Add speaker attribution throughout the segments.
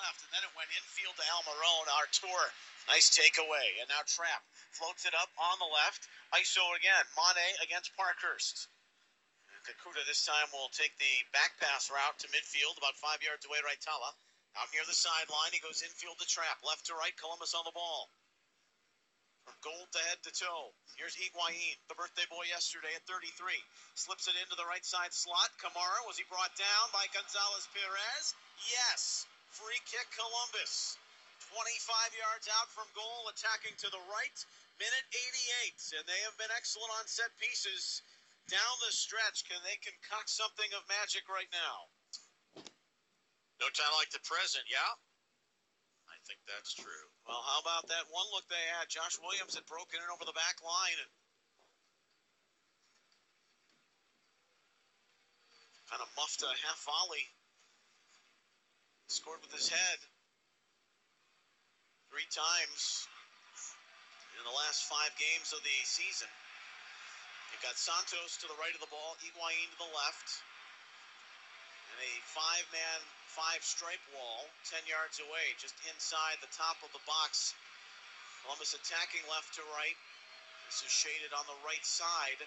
Speaker 1: left, and then it went infield to Almiron. Artur, nice takeaway. And now Trapp floats it up on the left. ISO again. Mane against Parkhurst. Kakuta this time will take the back pass route to midfield, about 5 yards away. Raitala out near the sideline. He goes infield to Trapp. Left to right, Columbus on the ball. From goal to head to toe. Here's Higuain, the birthday boy yesterday at 33. Slips it into the right side slot. Kamara, was he brought down by Gonzalez Perez? Yes. Free kick Columbus. 25 yards out from goal, attacking to the right. Minute 88. And they have been excellent on set pieces down the stretch. They concoct something of magic right now.
Speaker 2: No time like the present, yeah? I think that's true.
Speaker 1: Well, how about that one look they had? Josh Williams had broken in over the back line and kind of muffed a half volley. Scored with his head 3 times in the last 5 games of the season. You've got Santos to the right of the ball, Higuain to the left, and a 5-man, 5-stripe wall 10 yards away, just inside the top of the box. Columbus attacking left to right. This is shaded on the right side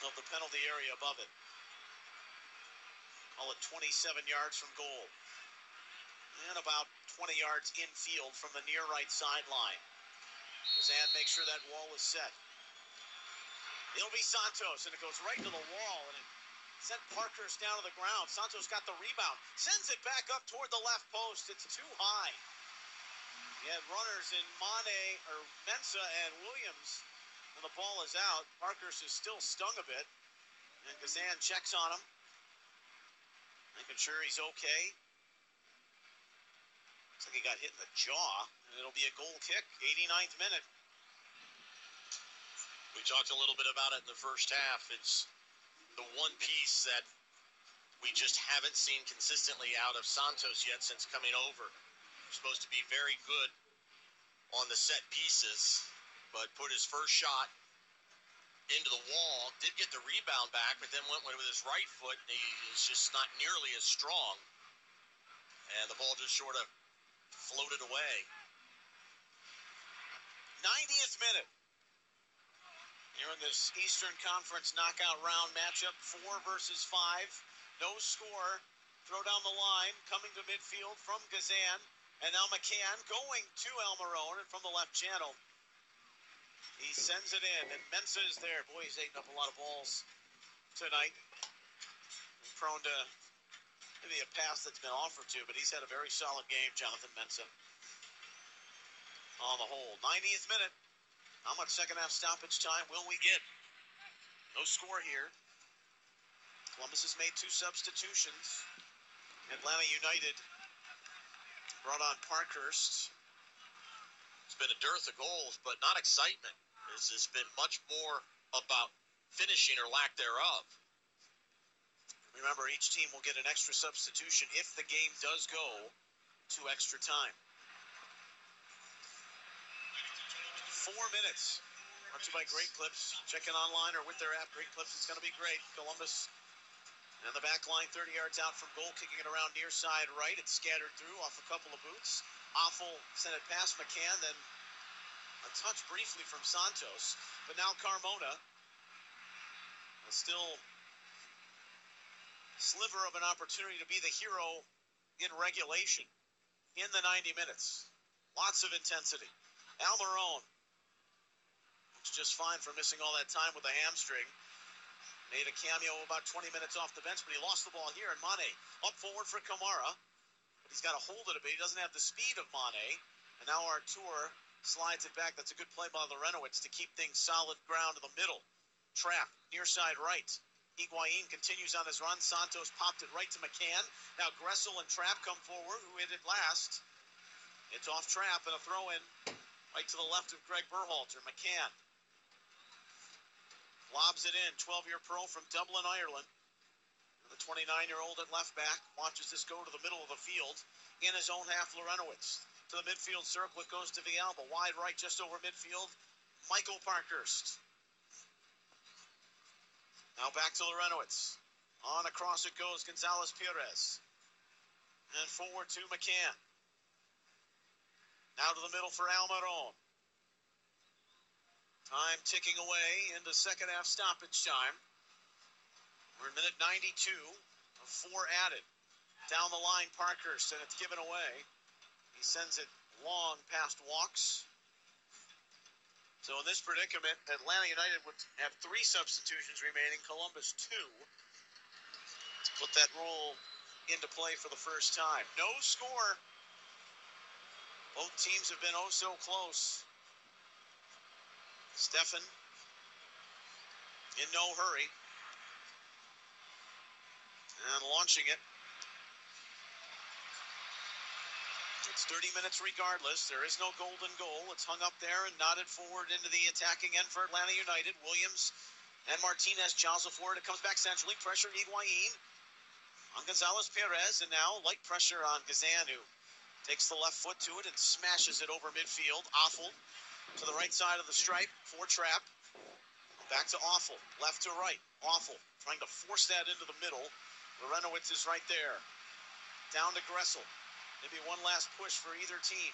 Speaker 1: of the penalty area above it. Call it 27 yards from goal. And about 20 yards infield from the near right sideline. Zan makes sure that wall is set. It'll be Santos, and it goes right to the wall, and it sent Parkhurst down to the ground. Santos got the rebound, sends it back up toward the left post. It's too high. He had runners in Mensah and Williams, and the ball is out. Parkhurst is still stung a bit, and Kazan checks on him, making sure he's okay. Looks like he got hit in the jaw, and it'll be a goal kick, 89th minute.
Speaker 2: We talked a little bit about it in the first half. It's the one piece that we just haven't seen consistently out of Santos yet since coming over. He's supposed to be very good on the set pieces, but put his first shot into the wall, did get the rebound back, but then went with his right foot, and he is just not nearly as strong. And the ball just sort of floated away.
Speaker 1: 90th minute. Here in this Eastern Conference knockout round matchup, 4 versus 5. No score. Throw down the line. Coming to midfield from Kazan. And now McCann going to Almiron and from the left channel. He sends it in. And Mensah is there. Boy, he's eating up a lot of balls tonight. Prone to maybe a pass that's been offered to, but he's had a very solid game, Jonathan Mensah. On the whole, 90th minute. How much second half stoppage time will we get? No score here. Columbus has made 2 substitutions. Atlanta United brought on Parkhurst.
Speaker 2: It's been a dearth of goals, but not excitement. This has been much more about finishing or lack thereof.
Speaker 1: Remember, each team will get an extra substitution if the game does go to extra time. 4 minutes. Brought to you by Great Clips. Check in online or with their app, Great Clips. It's going to be great. Columbus and the back line 30 yards out from goal, kicking it around near side right. It's scattered through off a couple of boots. Awful sent it past McCann, then a touch briefly from Santos. But now Carmona, a still sliver of an opportunity to be the hero in regulation in the 90 minutes. Lots of intensity. Almiron, just fine for missing all that time with a hamstring. Made a cameo about 20 minutes off the bench, but he lost the ball here. And Mane up forward for Kamara. But he's got to hold it a bit. He doesn't have the speed of Mane. And now Artur slides it back. That's a good play by the Renowitz to keep things solid ground in the middle. Trap, near side right. Higuain continues on his run. Santos popped it right to McCann. Now Gressel and Trap come forward. Who hit it last? It's off Trap and a throw in right to the left of Greg Berhalter. McCann lobs it in, 12-year pro from Dublin, Ireland. The 29-year-old at left back watches this go to the middle of the field in his own half. Lorenowitz to the midfield circle. It goes to Villalba. Wide right just over midfield. Michael Parkhurst. Now back to Lorenowitz. On across it goes Gonzalez Perez. And forward to McCann. Now to the middle for Almiron. Time ticking away into second half stoppage time. We're in minute 92 of 4 added. Down the line, Parkhurst, and it's given away. He sends it long past Walks. So in this predicament, Atlanta United would have 3 substitutions remaining, Columbus 2. To put that rule into play for the first time. No score. Both teams have been oh so close. Stefan in no hurry. And launching it. It's 30 minutes regardless. There is no golden goal. It's hung up there and nodded forward into the attacking end for Atlanta United. Williams and Martinez jostle forward. It comes back centrally. Pressure Higuain on Gonzalez Perez. And now light pressure on Gazan, who takes the left foot to it and smashes it over midfield. Awful to the right side of the stripe for Trap. Back to Awful. Left to right. Awful trying to force that into the middle. Lorenowitz is right there. Down to Gressel. Maybe one last push for either team.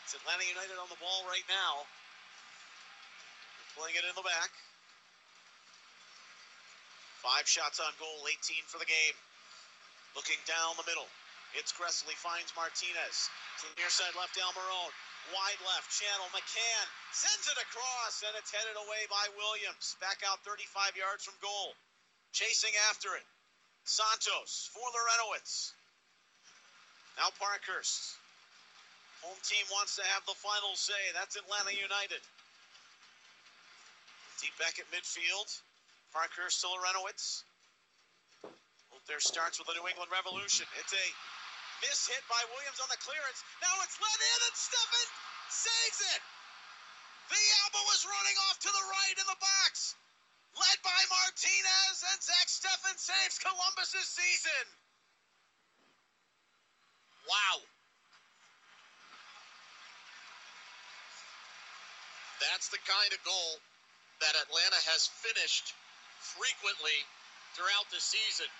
Speaker 1: It's Atlanta United on the ball right now. They're playing it in the back. 5 shots on goal, 18 for the game. Looking down the middle. It's Gressel. He finds Martinez. To the near side left, Almiron. Wide left channel. McCann sends it across, and it's headed away by Williams. Back out 35 yards from goal. Chasing after it. Santos for Lorenowitz. Now Parkhurst. Home team wants to have the final say. That's Atlanta United. Deep back at midfield. Parkhurst to Lorenowitz. Hope there starts with the New England Revolution. It's a miss hit by Williams on the clearance. Now it's let in, and Stefan saves it. The elbow is running off to the right in the box. Led by Martinez, and Zach Stefan saves Columbus's season.
Speaker 2: Wow. That's the kind of goal that Atlanta has finished frequently throughout the season.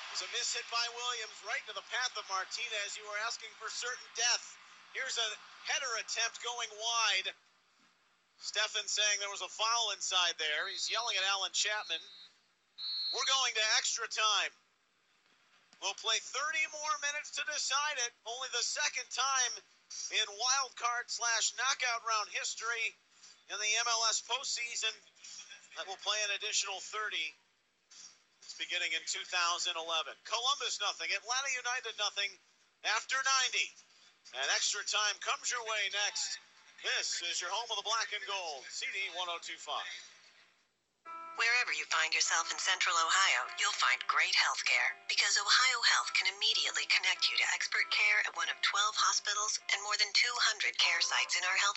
Speaker 1: It was a miss hit by Williams right into the path of Martinez. You were asking for certain death. Here's a header attempt going wide. Stefan saying there was a foul inside there. He's yelling at Alan Chapman. We're going to extra time. We'll play 30 more minutes to decide it. Only the second time in wild card / knockout round history in the MLS postseason that will play an additional 30. It's beginning in 2011. Columbus nothing. Atlanta United nothing after 90. And extra time comes your way next. This is your home of the black and gold, CD 1025.
Speaker 3: Wherever you find yourself in Central Ohio, you'll find great health care, because Ohio Health can immediately connect you to expert care at one of 12 hospitals and more than 200 care sites in our health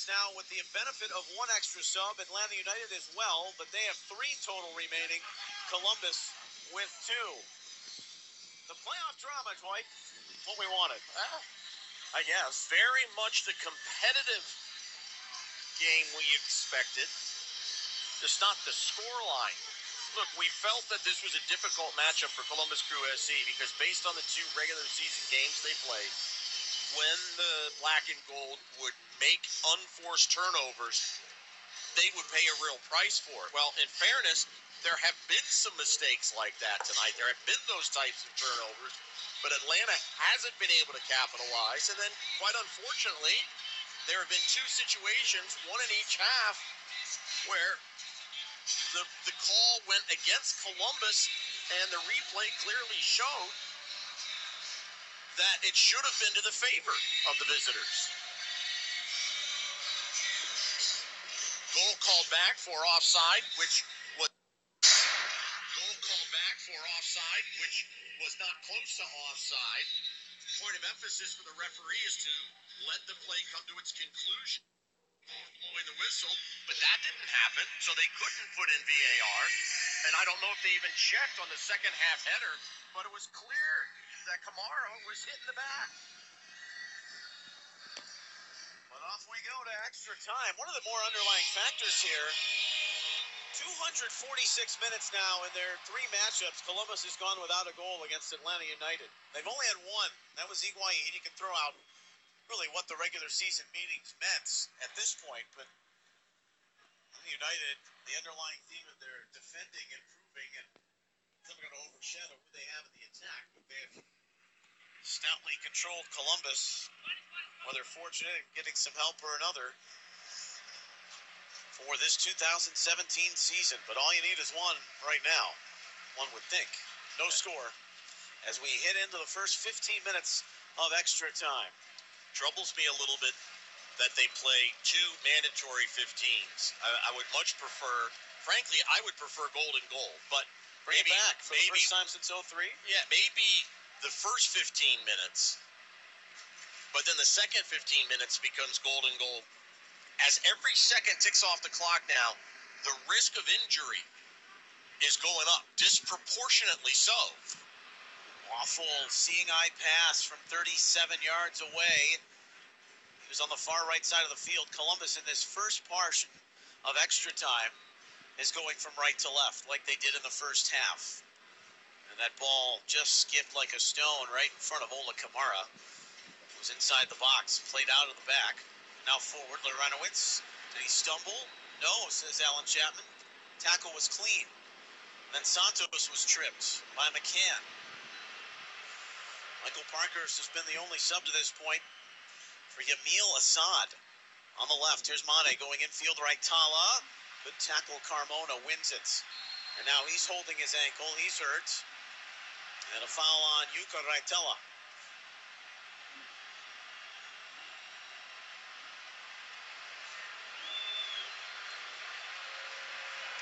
Speaker 1: now with the benefit of one extra sub. Atlanta United as well, but they have 3 total remaining. Columbus with 2. The playoff drama, Dwight, what we wanted. I guess.
Speaker 2: Very much the competitive game we expected, just not the scoreline. Look, we felt that this was a difficult matchup for Columbus Crew SC because based on the 2 regular season games they played, when the black and gold would make unforced turnovers, they would pay a real price for it. Well, in fairness, there have been some mistakes like that tonight. There have been those types of turnovers, but Atlanta hasn't been able to capitalize. And then, quite unfortunately, there have been 2 situations, one in each half, where the call went against Columbus, and the replay clearly showed that it should have been to the favor of the visitors. Goal called back for offside, which was not close to offside. Point of emphasis for the referee is to let the play come to its conclusion, blowing the whistle, but that didn't happen, so they couldn't put in VAR. And I don't know if they even checked on the second half header, but it was clear that Kamara was hitting the back.
Speaker 1: But off we go to extra time. One of the more underlying factors here, 246 minutes now in their 3 matchups. Columbus has gone without a goal against Atlanta United. They've only had 1. That was Higuain. You can throw out really what the regular season meetings meant at this point, but United, the underlying theme of their defending, improving, and it's not going to overshadow who they have in the attack, but they have stoutly controlled Columbus, whether fortunate in getting some help or another, for this 2017 season. But all you need is one right now, one would think. No score as we hit into the first 15 minutes of extra time.
Speaker 2: Troubles me a little bit that they play 2 mandatory 15s. I would much prefer, frankly, I would prefer golden goal, but
Speaker 1: bring it back for the first time since 03.
Speaker 2: Yeah, maybe the first 15 minutes, but then the second 15 minutes becomes golden goal. As every second ticks off the clock now, the risk of injury is going up, disproportionately so.
Speaker 1: Awful seeing eye pass from 37 yards away. He was on the far right side of the field. Columbus in this first portion of extra time is going from right to left like they did in the first half. And that ball just skipped like a stone right in front of Ola Kamara. It was inside the box, played out of the back. Now forward, Laranowitz. Did he stumble? No, says Alan Chapman. Tackle was clean. And then Santos was tripped by McCann. Michael Parkhurst has been the only sub to this point for Yamil Assad. On the left, here's Mane going infield right. Tala. Good tackle. Carmona wins it. And now he's holding his ankle. He's hurt. And a foul on Yuka Raitela.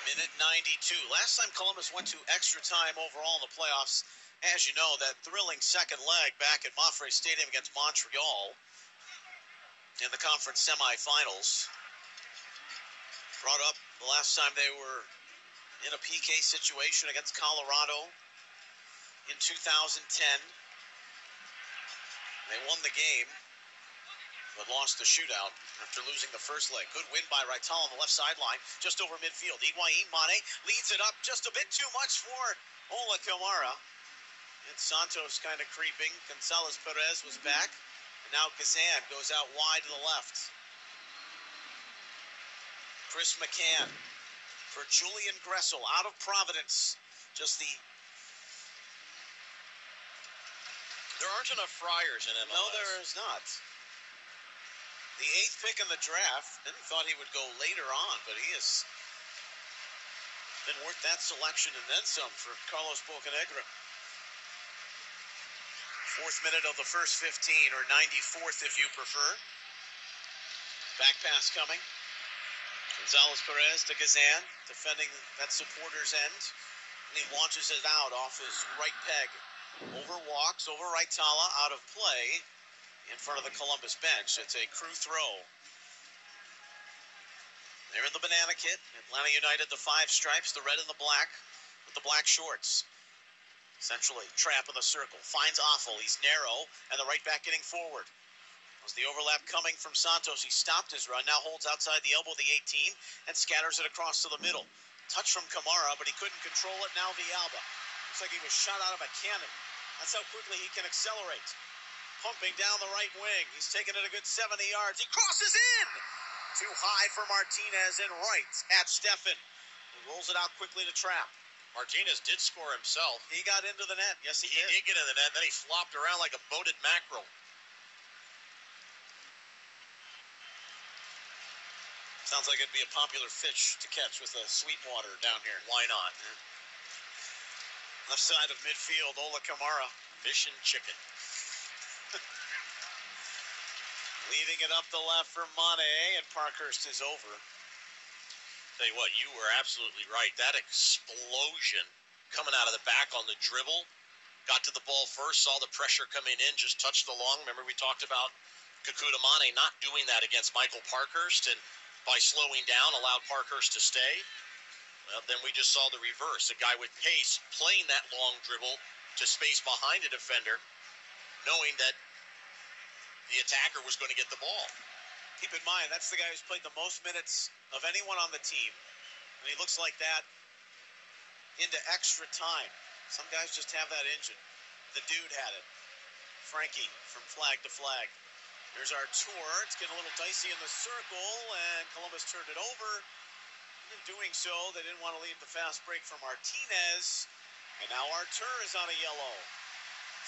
Speaker 1: Minute 92. Last time Columbus went to extra time overall in the playoffs, as you know, that thrilling second leg back at Mach Stadium against Montreal in the conference semifinals. Brought up the last time they were in a PK situation against Colorado in 2010. They won the game, but lost the shootout after losing the first leg. Good win by Raitala on the left sideline, just over midfield. Higuain, Mane leads it up just a bit too much for Ola Kamara. And Santos kind of creeping. Gonzalez Perez was back. And now Kazan goes out wide to the left. Chris McCann for Julian Gressel out of Providence. Just the...
Speaker 2: There aren't enough Friars in MLS.
Speaker 1: No, there is not. The 8th pick in the draft. Didn't thought he would go later on, but he has been worth that selection and then some for Carlos Bocanegra. 4th minute of the first 15, or 94th if you prefer. Back pass coming. Gonzalez Perez to Kazan, defending that supporter's end. And he launches it out off his right peg. Overwalks, over Raitala, out of play in front of the Columbus bench. It's a crew throw. They're in the banana kit. Atlanta United, the 5 stripes, the red and the black, with the black shorts. Centrally, Trapp in the circle. Finds Awful. He's narrow, and the right back getting forward. Was the overlap coming from Santos. He stopped his run, now holds outside the elbow of the 18, and scatters it across to the middle. Touch from Kamara, but he couldn't control it. Now Villalba. Looks like he was shot out of a cannon. That's how quickly he can accelerate. Pumping down the right wing. He's taken it a good 70 yards. He crosses in! Too high for Martinez and right at Steffen. He rolls it out quickly to Trapp.
Speaker 2: Martinez did score himself.
Speaker 1: He got into the net. Yes, he
Speaker 2: did. He did get in the net, then he flopped around like a boated mackerel.
Speaker 1: Sounds like it'd be a popular fish to catch with the sweet water down here.
Speaker 2: Why not?
Speaker 1: Left side of midfield, Ola Kamara.
Speaker 2: Fish and chicken.
Speaker 1: Leading it up the left for Mane, and Parkhurst is over.
Speaker 2: Tell you what, you were absolutely right. That explosion coming out of the back on the dribble, got to the ball first, saw the pressure coming in, just touched the long. Remember we talked about Kekuta Mane not doing that against Michael Parkhurst, and by slowing down allowed Parkhurst to stay. Well, then we just saw the reverse. A guy with pace playing that long dribble to space behind a defender, knowing that the attacker was going to get the ball.
Speaker 1: Keep in mind, that's the guy who's played the most minutes of anyone on the team. And he looks like that into extra time. Some guys just have that engine. The dude had it. Frankie from flag to flag. There's our tour. It's getting a little dicey in the circle, and Columbus turned it over. In doing so, they didn't want to leave the fast break from Martinez. And now Artur is on a yellow.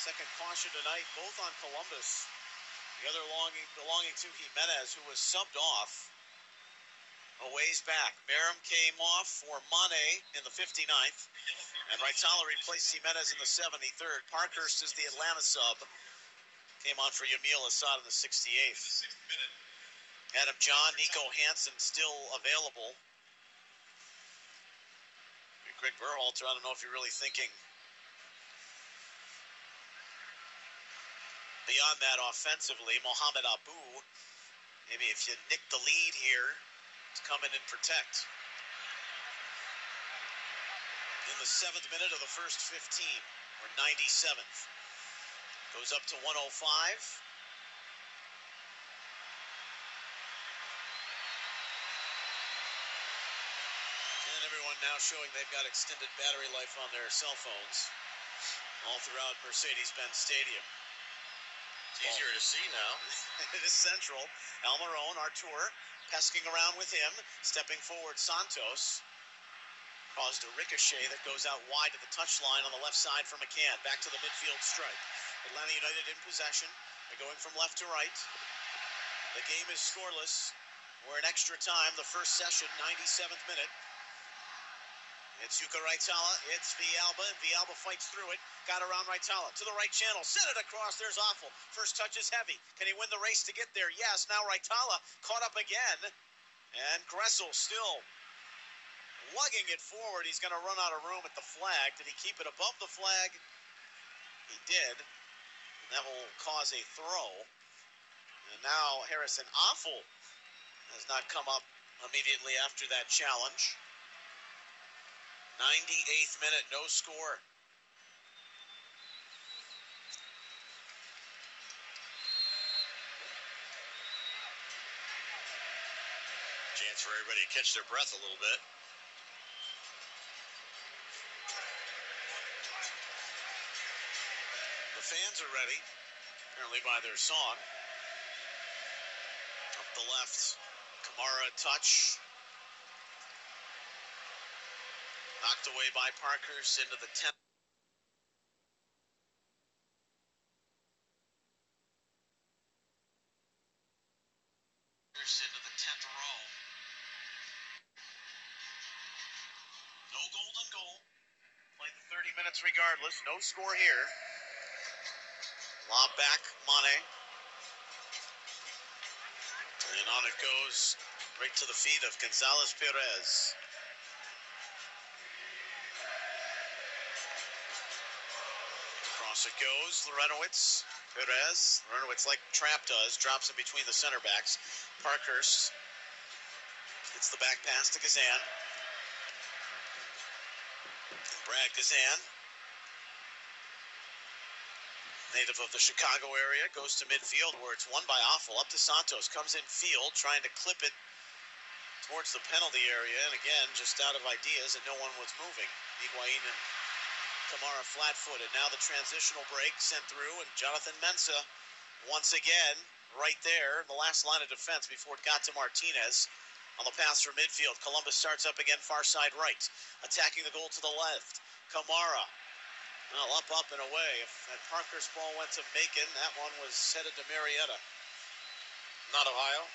Speaker 1: Second caution tonight, both on Columbus. The other belonging to Jimenez, who was subbed off a ways back. Merrim came off for Mane in the 59th, and Raitala replaced Jimenez in the 73rd. Parkhurst is the Atlanta sub. Came on for Yamil Assad in the 68th. Adam John, Nico Hansen still available. Greg Berhalter, I don't know if you're really thinking beyond that offensively. Mohamed Abu, maybe if you nick the lead here, to come in and protect. In the 7th minute of the first 15, or 97th. Goes up to 105. And everyone now showing they've got extended battery life on their cell phones all throughout Mercedes-Benz Stadium.
Speaker 2: It's easier to see now.
Speaker 1: It is central. Almiron, Artur, pesking around with him. Stepping forward, Santos. Caused a ricochet that goes out wide to the touchline on the left side for McCann. Back to the midfield stripe. Atlanta United in possession. They're going from left to right. The game is scoreless. We're in extra time. The first session, 97th minute. It's Yuka Raitala, it's Villalba, and Villalba fights through it. Got around Raitala, to the right channel, sent it across, there's Awful. First touch is heavy. Can he win the race to get there? Yes, now Raitala caught up again. And Gressel still lugging it forward. He's going to run out of room at the flag. Did he keep it above the flag? He did. And that will cause a throw. And now Harrison Awful has not come up immediately after that challenge. 98th minute, no score.
Speaker 2: Chance for everybody to catch their breath a little bit.
Speaker 1: The fans are ready, apparently by their song. Up the left, Kamara touch. Knocked away by Parkhurst into the 10th. Into the 10th row. No golden goal. Played the 30 minutes regardless. No score here. Lob back, Mane. And on it goes right to the feet of Gonzalez Perez. It goes, Lorenowitz, Perez. Lorenowitz, like Trapp does, drops in between the center backs. Parkhurst It's the back pass to Kazan. Brad Kazan, native of the Chicago area, goes to midfield where it's won by Offal. Up to Santos, comes in field, trying to clip it towards the penalty area, and again, just out of ideas, and no one was moving. Higuain and Kamara flat-footed. Now the transitional break sent through, and Jonathan Mensah, once again, right there, in the last line of defense before it got to Martinez. On the pass from midfield, Columbus starts up again, far side right. Attacking the goal to the left. Kamara. Well, up and away. If that Parker's ball went to Macon, that one was headed to Marietta.
Speaker 2: Not Ohio?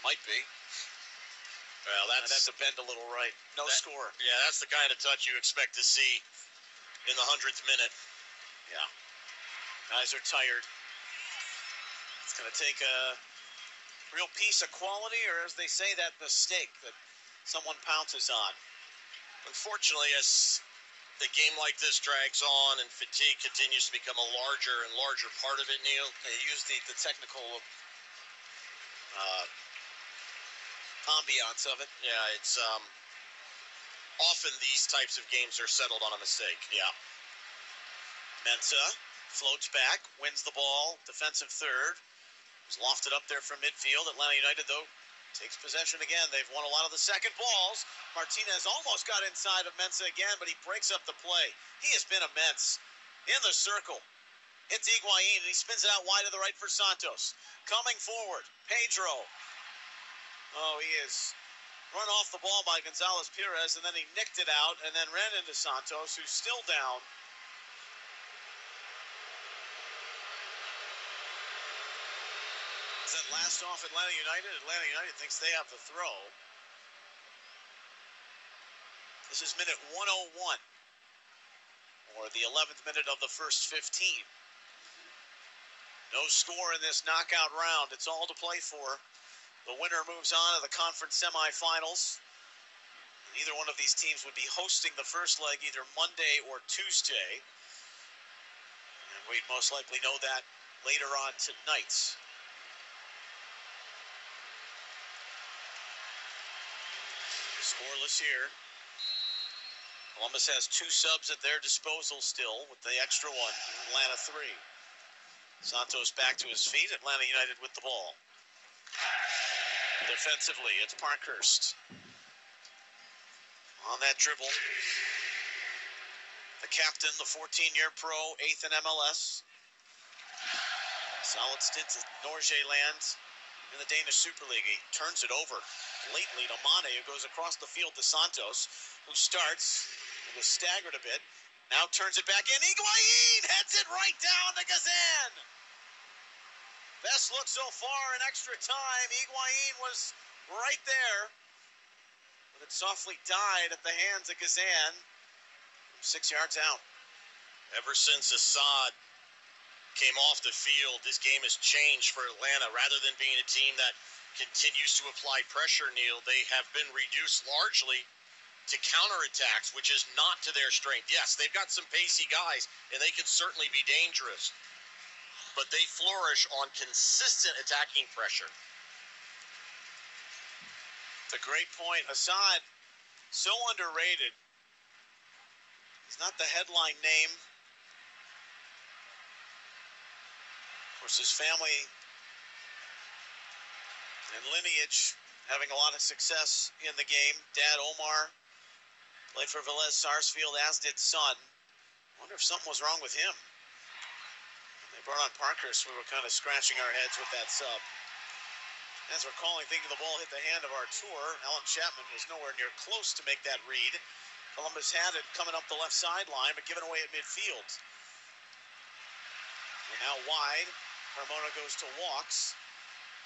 Speaker 1: Might be.
Speaker 2: Well,
Speaker 1: I'd have to bend a little right. No score.
Speaker 2: Yeah, that's the kind of touch you expect to see in the 100th minute.
Speaker 1: Yeah. Guys are tired. It's going to take a real piece of quality, or as they say, that mistake that someone pounces on.
Speaker 2: Unfortunately, as the game like this drags on and fatigue continues to become a larger and larger part of it, Neil,
Speaker 1: they use the technical ambiance of it.
Speaker 2: Yeah, it's often these types of games are settled on a mistake.
Speaker 1: Yeah. Mensah floats back, wins the ball, defensive third. Was lofted up there from midfield. Atlanta United, though, takes possession again. They've won a lot of the second balls. Martinez almost got inside of Mensah again, but he breaks up the play. He has been immense. In the circle. Hits Higuain, and he spins it out wide to the right for Santos. Coming forward, Pedro. Oh, he is run off the ball by Gonzalez Perez, and then he nicked it out and then ran into Santos, who's still down. That last off Atlanta United. Atlanta United thinks they have the throw. This is minute 101, or the 11th minute of the first 15. No score in this knockout round. It's all to play for. The winner moves on to the conference semifinals. Either one of these teams would be hosting the first leg either Monday or Tuesday. And we'd most likely know that later on tonight. Scoreless here. Columbus has 2 subs at their disposal still with the extra one. Atlanta 3. Santos back to his feet. Atlanta United with the ball. Defensively, it's Parkhurst. On that dribble. The captain, the 14-year pro, 8th in MLS. Solid stint at Norgeland in the Danish Super League. He turns it over lately to Mane, who goes across the field to Santos, who starts and was staggered a bit. Now turns it back in. Higuain heads it right down to Kazan. Best look so far in extra time. Higuain was right there, but it softly died at the hands of Kazan. 6 yards out.
Speaker 2: Ever since Assad came off the field, this game has changed for Atlanta. Rather than being a team that continues to apply pressure, Neil, they have been reduced largely to counterattacks, which is not to their strength. Yes, they've got some pacey guys, and they can certainly be dangerous, but they flourish on consistent attacking pressure.
Speaker 1: It's a great point. Assad, so underrated. He's not the headline name. Of course, his family and lineage having a lot of success in the game. Dad, Omar, played for Velez Sarsfield, as did son. I wonder if something was wrong with him. When they brought on Parkhurst, we were kind of scratching our heads with that sub. As we're calling, thinking the ball hit the hand of our tour, Alan Chapman was nowhere near close to make that read. Columbus had it coming up the left sideline, but given away at midfield. And now wide, Carmona goes to Walks.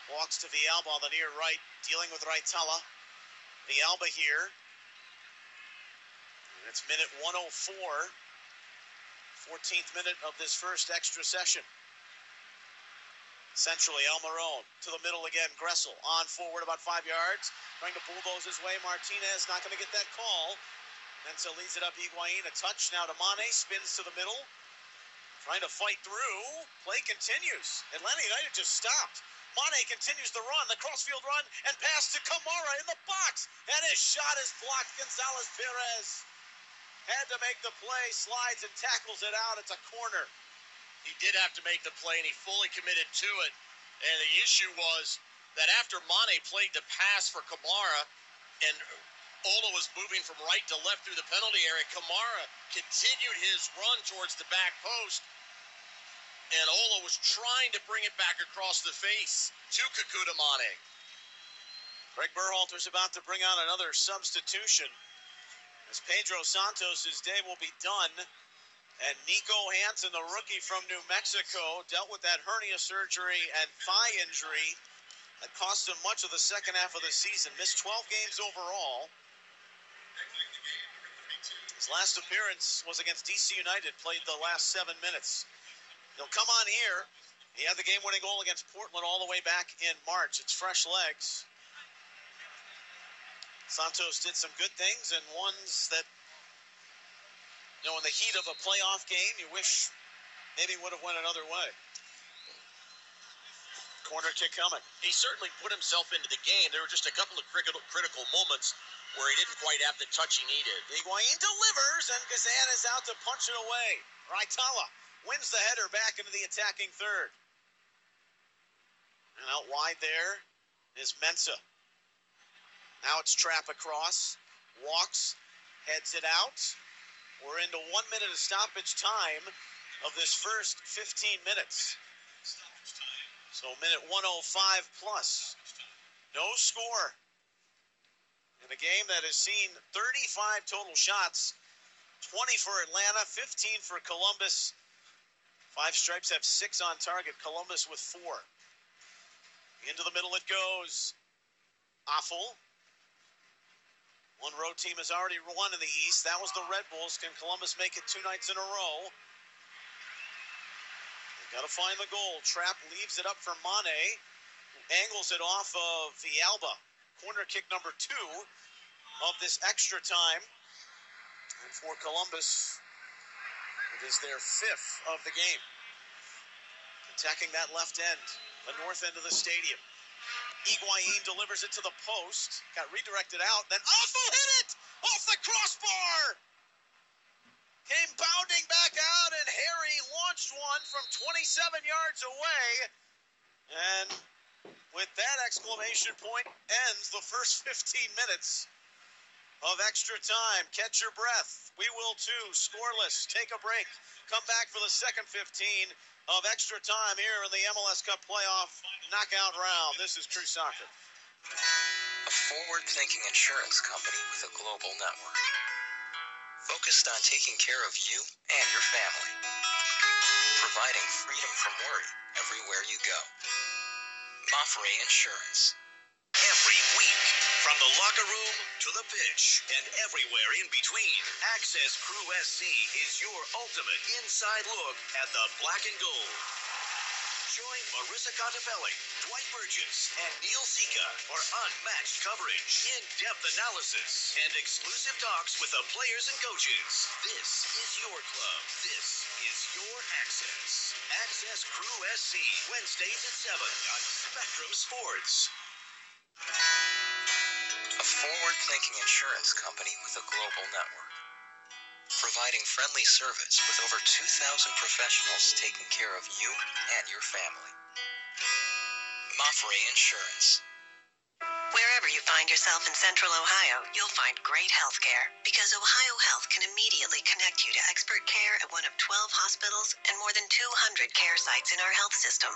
Speaker 1: Walks to Villalba on the near right, dealing with Raitala. Villalba here. And it's minute 104. 14th minute of this first extra session. Centrally, Almiron to the middle again. Gressel on forward about 5 yards. Trying to bulldoze his way. Martinez not going to get that call. Mensah leads it up. Higuain, a touch now to Mane. Spins to the middle. Trying to fight through. Play continues. Atlanta United just stopped. Mane continues the run, the crossfield run, and pass to Kamara in the box. And his shot is blocked. Gonzalez Perez had to make the play, slides and tackles it out. It's a corner.
Speaker 2: He did have to make the play, and he fully committed to it. And the issue was that after Mane played the pass for Kamara, and Ola was moving from right to left through the penalty area, Kamara continued his run towards the back post, and Ola was trying to bring it back across the face to Kekuta Mane.
Speaker 1: Greg Berhalter's about to bring out another substitution, as Pedro Santos' day will be done. And Nico Hansen, the rookie from New Mexico, dealt with that hernia surgery and thigh injury that cost him much of the second half of the season. Missed 12 games overall. His last appearance was against DC United, played the last 7 minutes. He'll come on here. He had the game-winning goal against Portland all the way back in March. It's fresh legs. Santos did some good things and ones that, you know, in the heat of a playoff game, you wish maybe would have went another way. Corner kick coming.
Speaker 2: He certainly put himself into the game. There were just a couple of critical moments where he didn't quite have the touch he needed.
Speaker 1: Higuain delivers, and Gazan is out to punch it away. Raitala wins the header back into the attacking third. And out wide there is Mensah. Now it's Trapp across. Walks, heads it out. We're into 1 minute of stoppage time of this first 15 minutes. So minute 105 plus. No score. In a game that has seen 35 total shots. 20 for Atlanta, 15 for Columbus. Five Stripes have 6 on target. Columbus with 4. Into the middle it goes. Affel. One road team has already won in the East. That was the Red Bulls. Can Columbus make it 2 nights in a row? Got to find the goal. Trapp leaves it up for Mane, who angles it off of Villalba. Corner kick number 2 of this extra time. And for Columbus, it is their 5th of the game. Attacking that left end, the north end of the stadium. Higuain delivers it to the post. Got redirected out. Then Affel hit it off the crossbar. Came bounding back out, and Harry launched one from 27 yards away. And with that exclamation point ends the first 15 minutes of extra time. Catch your breath. We will too. Scoreless. Take a break. Come back for the second 15 of extra time here in the MLS Cup playoff knockout round. This is True Soccer.
Speaker 4: A forward-thinking insurance company with a global network. Focused on taking care of you and your family. Providing freedom from worry everywhere you go. Mach Insurance.
Speaker 5: Every week, from the locker room to the pitch and everywhere in between, Access Crew SC is your ultimate inside look at the black and gold. Join Marissa Contebelli, Dwight Burgess, and Neil Sika for unmatched coverage, in-depth analysis, and exclusive talks with the players and coaches. This is your club. This is your Access. Access Crew SC, Wednesdays at 7 on Spectrum Sports.
Speaker 4: A forward-thinking insurance company with a global network. Providing friendly service with over 2,000 professionals taking care of you and your family. Mach Insurance.
Speaker 3: Wherever you find yourself in Central Ohio, you'll find great health care because Ohio Health can immediately connect you to expert care at one of 12 hospitals and more than 200 care sites in our health system.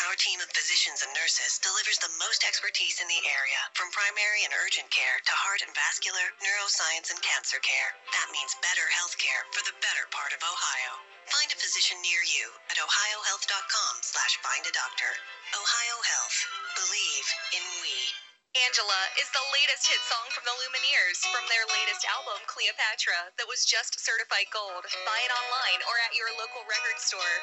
Speaker 3: Our team of physicians and nurses delivers the most expertise in the area, from primary and urgent care to heart and vascular, neuroscience, and cancer care. That means better health care for the better part of Ohio. Find a physician near you at ohiohealth.com/findadoctor. Ohio Health. Believe in we.
Speaker 6: Angela is the latest hit song from the Lumineers from their latest album, Cleopatra, that was just certified gold. Buy it online or at your local record store.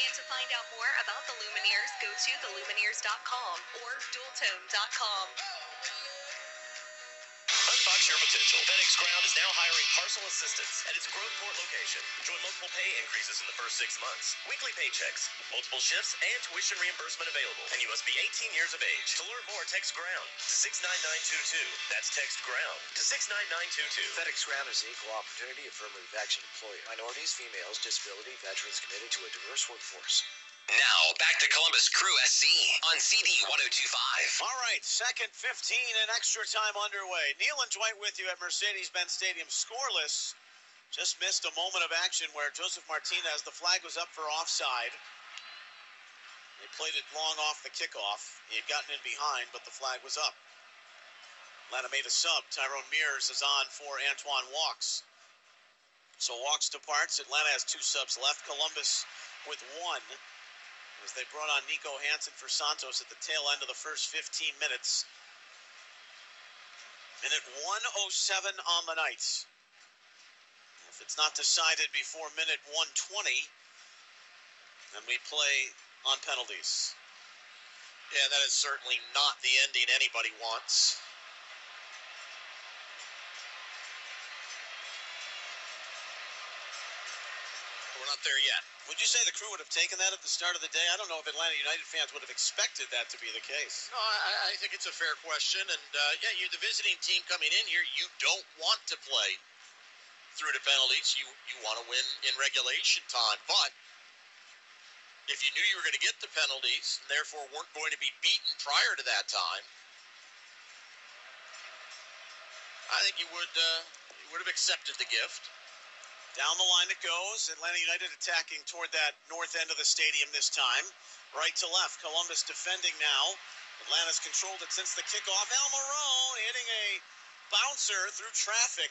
Speaker 6: And to find find out more about the Lumineers, go to thelumineers.com or dualtone.com.
Speaker 5: Unbox your potential. FedEx Ground is now hiring parcel assistants at its Groveport location. Enjoy multiple pay increases in the first 6 months, weekly paychecks, multiple shifts, and tuition reimbursement available. And you must be 18 years of age. To learn more, text GROUND to 69922. That's text GROUND to 69922.
Speaker 7: FedEx Ground is an equal opportunity affirmative action employer. Minorities, females, disability, veterans committed to a diverse workforce.
Speaker 4: Now, back to Columbus Crew SC on CD 1025.
Speaker 1: All right, second 15 and extra time underway. Neil and Dwight with you at Mercedes-Benz Stadium. Scoreless. Just missed a moment of action where Joseph Martinez, the flag was up for offside. They played it long off the kickoff. He had gotten in behind, but the flag was up. Atlanta made a sub. Tyrone Mears is on for Antoine Walks. So Walks departs. Atlanta has 2 subs left. Columbus with 1. As they brought on Nico Hansen for Santos at the tail end of the first 15 minutes. Minute 1:07 on the night. If it's not decided before minute 1:20, then we play on penalties.
Speaker 2: Yeah, that is certainly not the ending anybody wants. We're not there yet.
Speaker 1: Would you say the Crew would have taken that at the start of the day? I don't know if Atlanta United fans would have expected that to be the case.
Speaker 2: No, I think it's a fair question. And, yeah, you're the visiting team coming in here. You don't want to play through the penalties. You want to win in regulation time. But if you knew you were going to get the penalties and therefore weren't going to be beaten prior to that time, I think you would have accepted the gift.
Speaker 1: Down the line it goes. Atlanta United attacking toward that north end of the stadium this time. Right to left. Columbus defending now. Atlanta's controlled it since the kickoff. Almiron hitting a bouncer through traffic.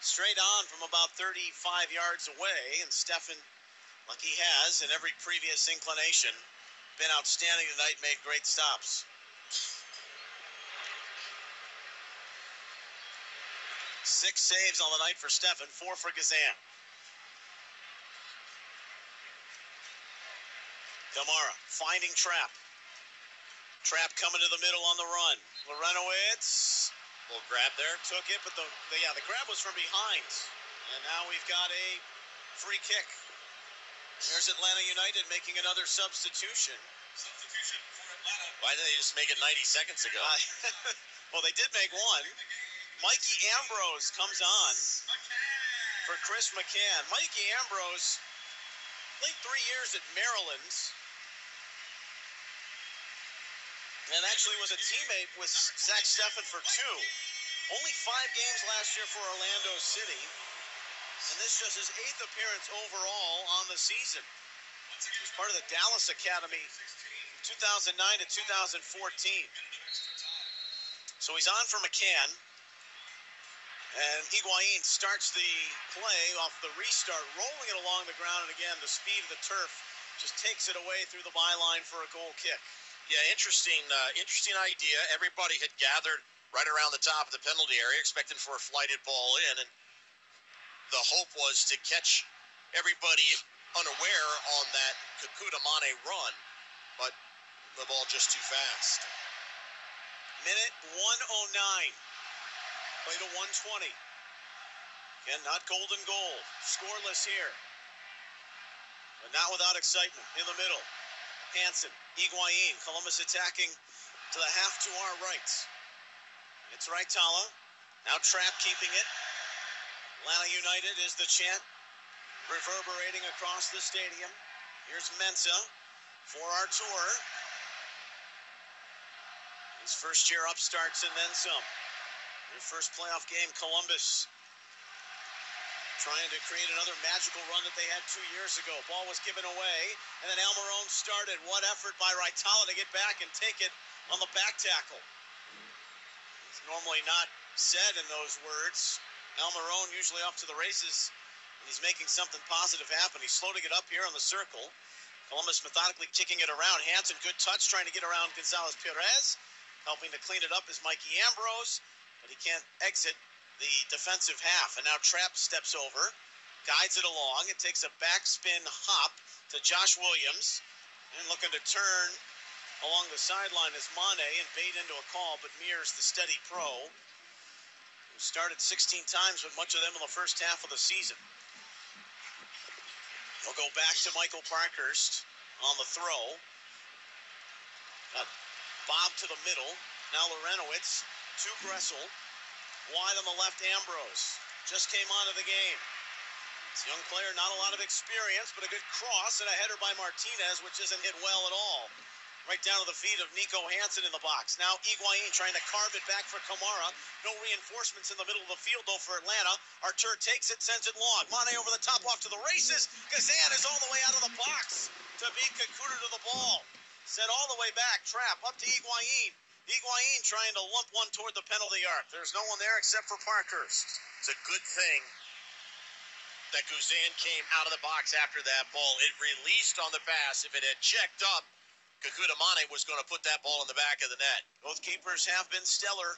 Speaker 1: Straight on from about 35 yards away. And Stefan, like he has in every previous inclination, been outstanding tonight, made great stops. 6 saves on the night for Stefan, 4 for Gazan. Kamara finding Trapp. Trapp coming to the middle on the run. Lorenowitz.
Speaker 2: Little grab there.
Speaker 1: Took it, but the grab was from behind. And now we've got a free kick. There's Atlanta United making another substitution.
Speaker 5: Substitution for Atlanta.
Speaker 2: Why didn't they just make it 90 seconds ago?
Speaker 1: Well, they did make one. Mikey Ambrose comes on for Chris McCann. Mikey Ambrose played 3 years at Maryland and actually was a teammate with Zach Steffen for 2. Only 5 games last year for Orlando City, and this just his 8th appearance overall on the season. He was part of the Dallas Academy 2009 to 2014. So he's on for McCann. And Higuain starts the play off the restart, rolling it along the ground, and again, the speed of the turf just takes it away through the byline for a goal kick.
Speaker 2: Yeah, interesting idea. Everybody had gathered right around the top of the penalty area, expecting for a flighted ball in, and the hope was to catch everybody unaware on that Kakuta Mane run, but the ball just too fast.
Speaker 1: Minute 1:09. Play to 1:20. Again, not golden goal. Scoreless here. But not without excitement. In the middle. Hansen, Higuain, Columbus attacking to the half to our right. It's Raitala. Now Trapp keeping it. Atlanta United is the chant reverberating across the stadium. Here's Mensah for our tour. His first year upstarts and then some. Their first playoff game, Columbus trying to create another magical run that they had 2 years ago. Ball was given away, and then Almiron started. What effort by Raitala to get back and take it on the back tackle. It's normally not said in those words. Almiron usually off to the races, and he's making something positive happen. He's slow to get up here on the circle. Columbus methodically kicking it around. Hansen, good touch, trying to get around Gonzalez Perez. Helping to clean it up is Mikey Ambrose, but he can't exit the defensive half. And now Trapp steps over, guides it along. It takes a backspin hop to Josh Williams. And looking to turn along the sideline is Mane and bait into a call, but Mears, the steady pro, who started 16 times, but much of them in the first half of the season. He'll go back to Michael Parkhurst on the throw. Bob to the middle. Now Lorenowitz to Gressel. Wide on the left, Ambrose. Just came onto the game. This young player, not a lot of experience, but a good cross and a header by Martinez, which isn't hit well at all. Right down to the feet of Nico Hansen in the box. Now Higuain trying to carve it back for Kamara. No reinforcements in the middle of the field, though, for Atlanta. Artur takes it, sends it long. Mane over the top, off to the races. Kazan is all the way out of the box to beat Kakuta to the ball. Set all the way back. Trap up to Higuain. Higuain trying to lump one toward the penalty arc. There's no one there except for Parkhurst.
Speaker 2: It's a good thing that Guzan came out of the box after that ball. It released on the pass. If it had checked up, Kakuta Mane was going to put that ball in the back of the net.
Speaker 1: Both keepers have been stellar.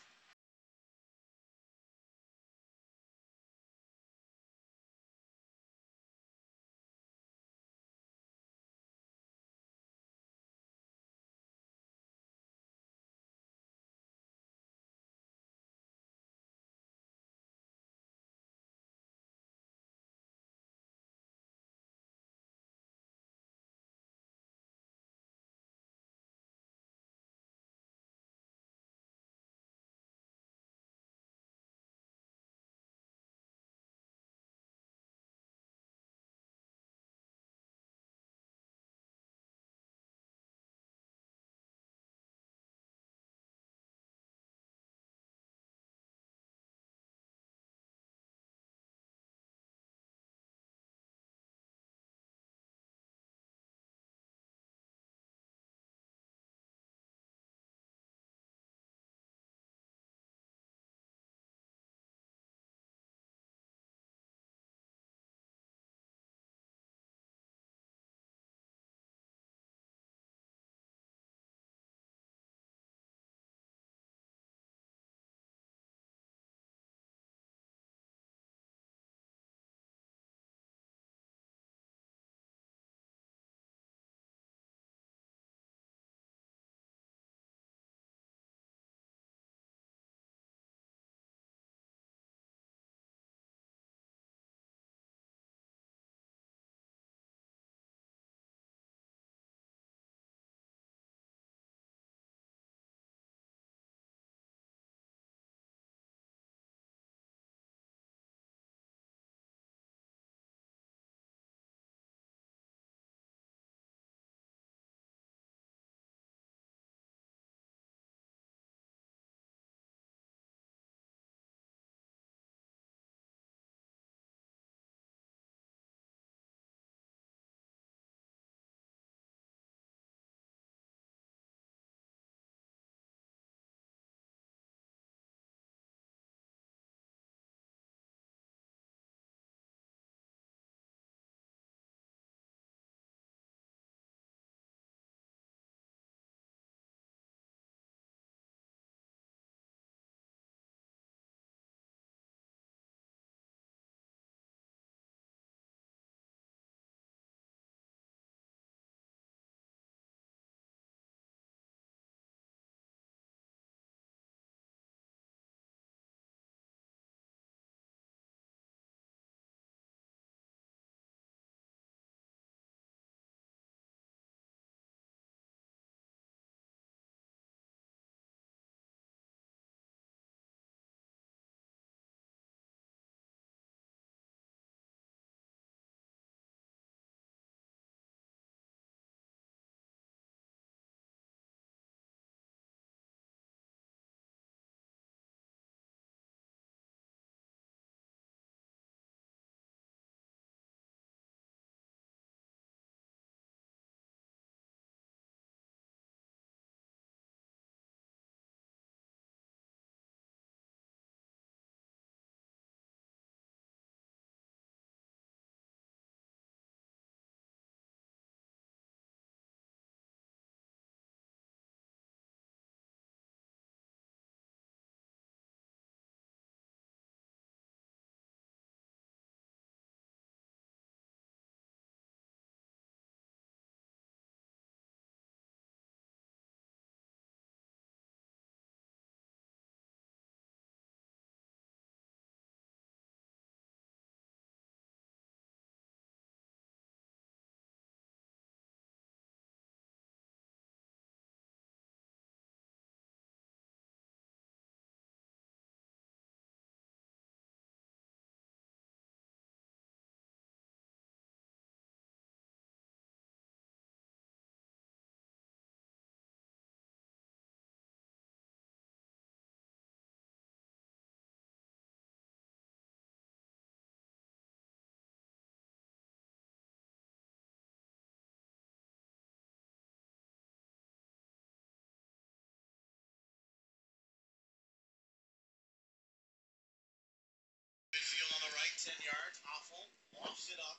Speaker 1: 10 yards. Awful. Lofts it up.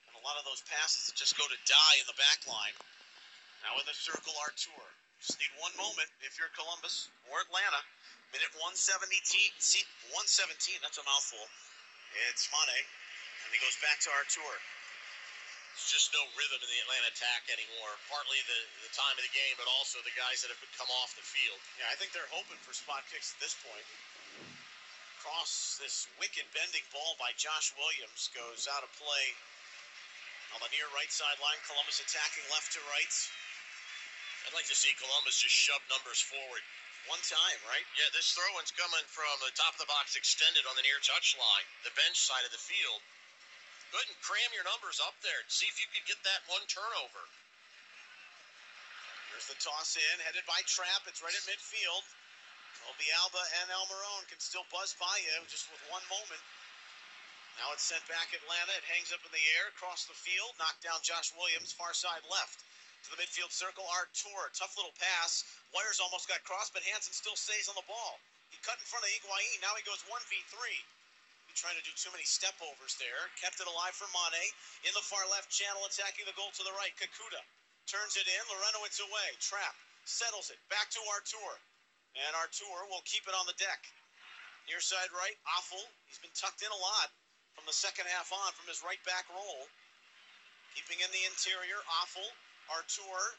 Speaker 1: And a lot of those passes that just go to die in the back line. Now in the circle, Artur. Just need one moment if you're Columbus or Atlanta. Minute 117. That's a mouthful. It's Mane. And he goes back to Artur.
Speaker 2: There's just no rhythm in the Atlanta attack anymore. Partly the time of the game, but also the guys that have come off the field.
Speaker 1: Yeah, I think they're hoping for spot kicks at this point. Cross this wicked bending ball by Josh Williams goes out of play on the near right sideline. Columbus attacking left to right.
Speaker 2: I'd like to see Columbus just shove numbers forward.
Speaker 1: One time, right?
Speaker 2: Yeah, this throw-in's coming from the top of the box extended on the near touch line, the bench side of the field. Go ahead and cram your numbers up there. See if you could get that one turnover.
Speaker 1: Here's the toss in, headed by Trapp. It's right at midfield. Alba and Almiron can still buzz by you just with one moment. Now it's sent back Atlanta. It hangs up in the air, across the field. Knocked down Josh Williams, far side left. To the midfield circle, Artur. Tough little pass. Wires almost got crossed, but Hansen still stays on the ball. He cut in front of Higuain. Now he goes 1v3. He's trying to do too many step-overs there. Kept it alive for Mane. In the far left channel, attacking the goal to the right. Kakuta turns it in. Lorenowitz away. Trapp settles it. Back to Artur. And Artur will keep it on the deck. Near side right, Awful. He's been tucked in a lot from the second half on from his right back roll. Keeping in the interior, Awful. Artur.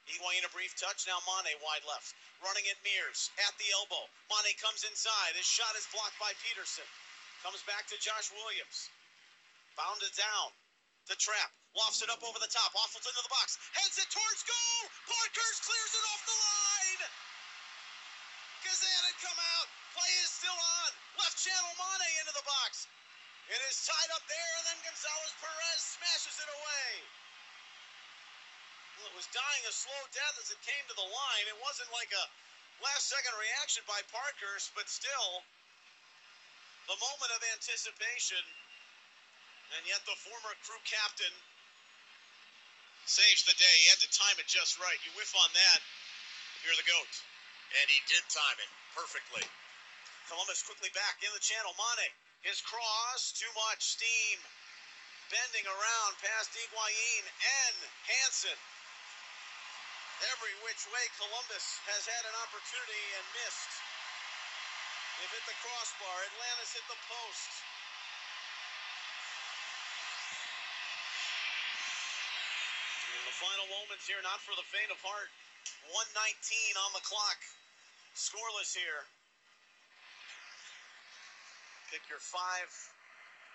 Speaker 1: Higuain a brief touch. Now Mane wide left. Running at Mears. At the elbow. Mane comes inside. His shot is blocked by Peterson. Comes back to Josh Williams. Bounded down to Trapp. Lofts it up over the top. Awful's into the box. Heads it towards goal. Parkhurst clears it off the line. Kazan had come out. Play is still on. Left channel, Mane into the box. It is tied up there, and then Gonzalez-Perez smashes it away. Well, it was dying a slow death as it came to the line. It wasn't like a last-second reaction by Parkhurst, but still, the moment of anticipation, and yet the former crew captain saves the day. He had to time it just right. You whiff on that, you're the GOAT.
Speaker 2: And he did time it perfectly.
Speaker 1: Columbus quickly back in the channel. Mane, his cross, too much steam. Bending around past Higuain and Hansen. Every which way Columbus has had an opportunity and missed. They've hit the crossbar. Atlanta's hit the post. In the final moments here, not for the faint of heart. 1:19 on the clock. Scoreless here. Pick your 5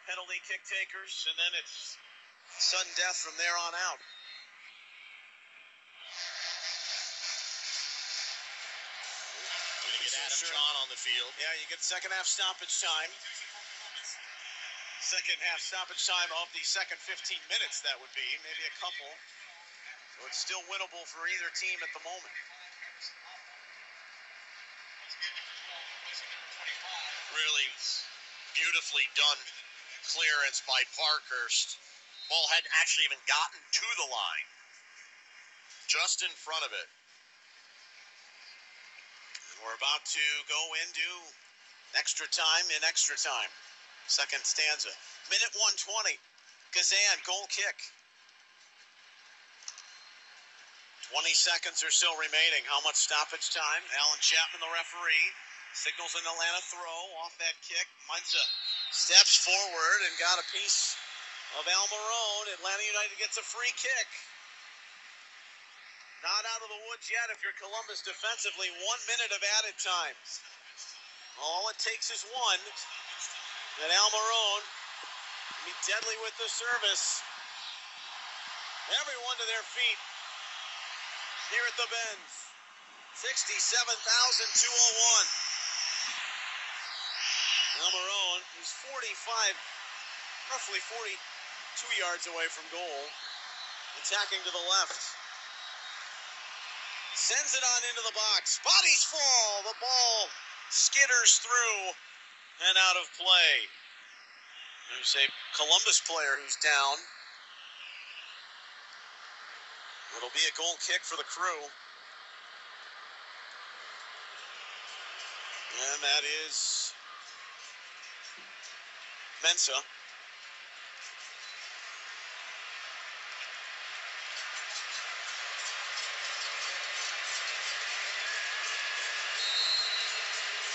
Speaker 1: penalty kick takers, and then it's sudden death from there on out.
Speaker 2: Gonna get Adam John on the field.
Speaker 1: Yeah, you get second half stoppage time. Second half stoppage time of the second 15 minutes, that would be. Maybe a couple. So it's still winnable for either team at the moment.
Speaker 2: Really beautifully done clearance by Parkhurst. Ball hadn't actually even gotten to the line. Just in front of it.
Speaker 1: We're about to go into extra time in extra time. Second stanza. Minute 120. Kazan, goal kick. 20 seconds or so remaining. How much stoppage time? Alan Chapman, the referee, signals an Atlanta throw off that kick. Munza steps forward and got a piece of Almiron. Atlanta United gets a free kick. Not out of the woods yet if you're Columbus defensively. 1 minute of added time. All it takes is one. And Almiron can be deadly with the service. Everyone to their feet. Here at the Benz. 67,201. Almiron, who's 45, roughly 42 yards away from goal. Attacking to the left. Sends it on into the box. Bodies fall. The ball skitters through and out of play. There's a Columbus player who's down. It'll be a goal kick for the Crew. And that is Mensa.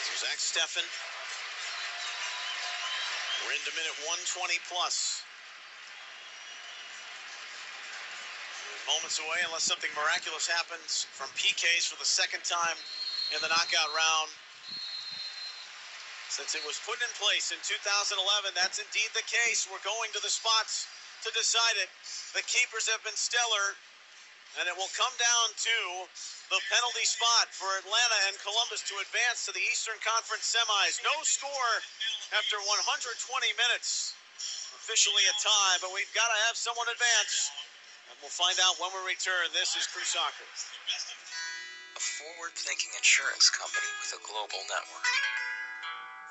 Speaker 1: So Zach Steffen. We're into minute 120 plus. We're moments away unless something miraculous happens from PKs for the second time in the knockout round. Since it was put in place in 2011, that's indeed the case. We're going to the spots to decide it. The keepers have been stellar, and it will come down to the penalty spot for Atlanta and Columbus to advance to the Eastern Conference semis. No score after 120 minutes. Officially a tie, but we've got to have someone advance. And we'll find out when we return. This is Crew Soccer.
Speaker 4: A forward-thinking insurance company with a global network.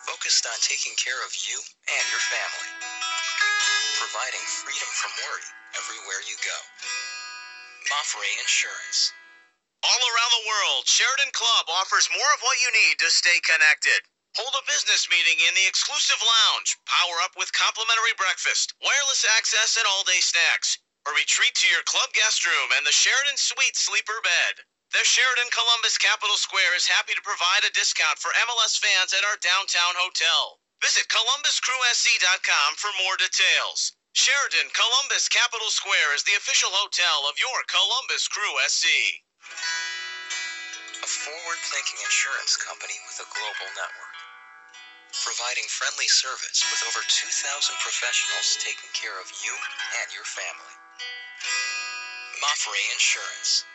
Speaker 4: Focused on taking care of you and your family. Providing freedom from worry everywhere you go. Mach Insurance.
Speaker 5: All around the world, Sheridan Club offers more of what you need to stay connected. Hold a business meeting in the exclusive lounge, power up with complimentary breakfast, wireless access, and all-day snacks, or retreat to your club guest room and the Sheridan Suite sleeper bed. The Sheridan Columbus Capitol Square is happy to provide a discount for MLS fans at our downtown hotel. Visit ColumbusCrewSC.com for more details. Sheridan Columbus Capitol Square is the official hotel of your Columbus Crew SC.
Speaker 4: A forward-thinking insurance company with a global network. Providing friendly service with over 2,000 professionals taking care of you and your family. Mach Insurance.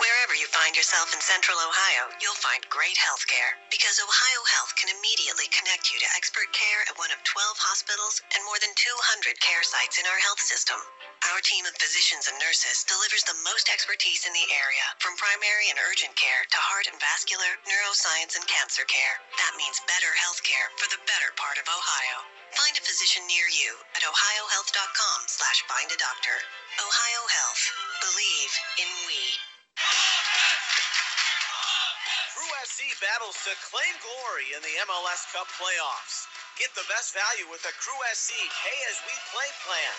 Speaker 3: Wherever you find yourself in Central Ohio, you'll find great health care because Ohio Health can immediately connect you to expert care at one of 12 hospitals and more than 200 care sites in our health system. Our team of physicians and nurses delivers the most expertise in the area, from primary and urgent care to heart and vascular, neuroscience, and cancer care. That means better health care for the better part of Ohio. Find a physician near you at ohiohealth.com/findadoctor. Ohio Health. Believe in we.
Speaker 1: Crew SC battles to claim glory in the MLS Cup playoffs. Get the best value with a Crew SC pay-as-we-play plan.